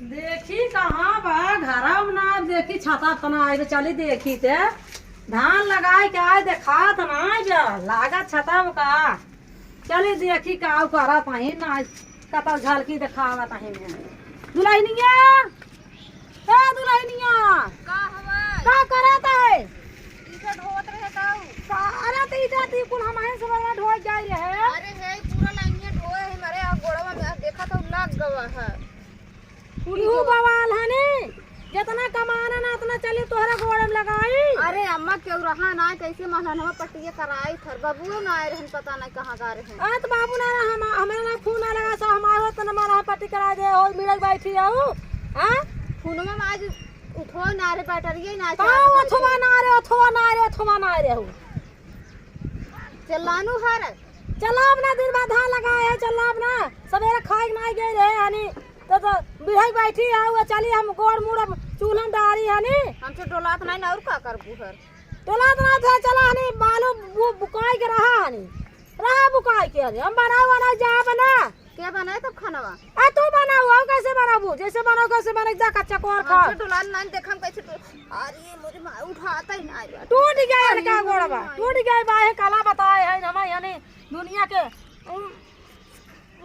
देखी कहाँ बा घरा में ना देखी छाता तना आए चली देखी ते धान लगाए के आए देखा तना जा लागत छता में का चली देखी का करा ताही ना कता झलकी दिखावा ताही में दुल्हनिया ए दुल्हनिया का हवा का करता है इधर ढोत रहे काऊ सारा ते जाती कुल हमारे सब ढो जाई रहे अरे है पूरा लाइनिया ढोए है मारे आ गोड़वा में देखा तो लग गवा है कुलहू बवाल हने जितना कमाना ना उतना चली तोहरा गोड़ में लगाई अरे अम्मा क्यों रहा ना कैसे महलनवा पट्टिए कराई थर बाबू ना आए रहन पता नहीं कहां गा रहे हैं आ तो बाबू ना हमारा ना खून ना लगा सो हमारा तो हमारा पट्टी करा दे और मिलक बैठी आऊ हां फोनमा में आज उठो ना रे बैटरिए ना का अथवा ना रे अथवा ना रे अथवा ना रे हो चलानु हर चला अपना दिन बाद धान लगाए है चला अपना सवेरे खाए ना गए रहे हनी तो बिहाई बैठी आऊ चली हम गोड़ मुड़ चूल्हा में डाली हनी हमसे डोलात नहीं ना और का करबू हर टोलात ना था चला हनी बालू बुकाई के रहा बुकाई के हम बनाओ जा बना क्या बनाए तब खानावा आ तू बनाओ हम कैसे बनाबू जैसे बनाओ कैसे बने जा कच्चा कोर खा हमसे डोलात नहीं देखम कैसे अरे मुझे उठाता ही ना आई टूट गया का गोड़वा टूट गया बाहे काला बताए है हम यानी दुनिया के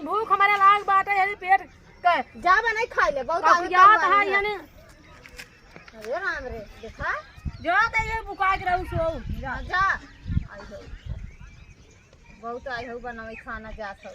भूख हमारे लाग बाटे है पेट के जा बनाई खा ले बहुत अब याद है यानी अरे राम रे देखा जो ते ये बुका के रहू सो जा आई हो बहुत आई हो बनावे खाना जात हो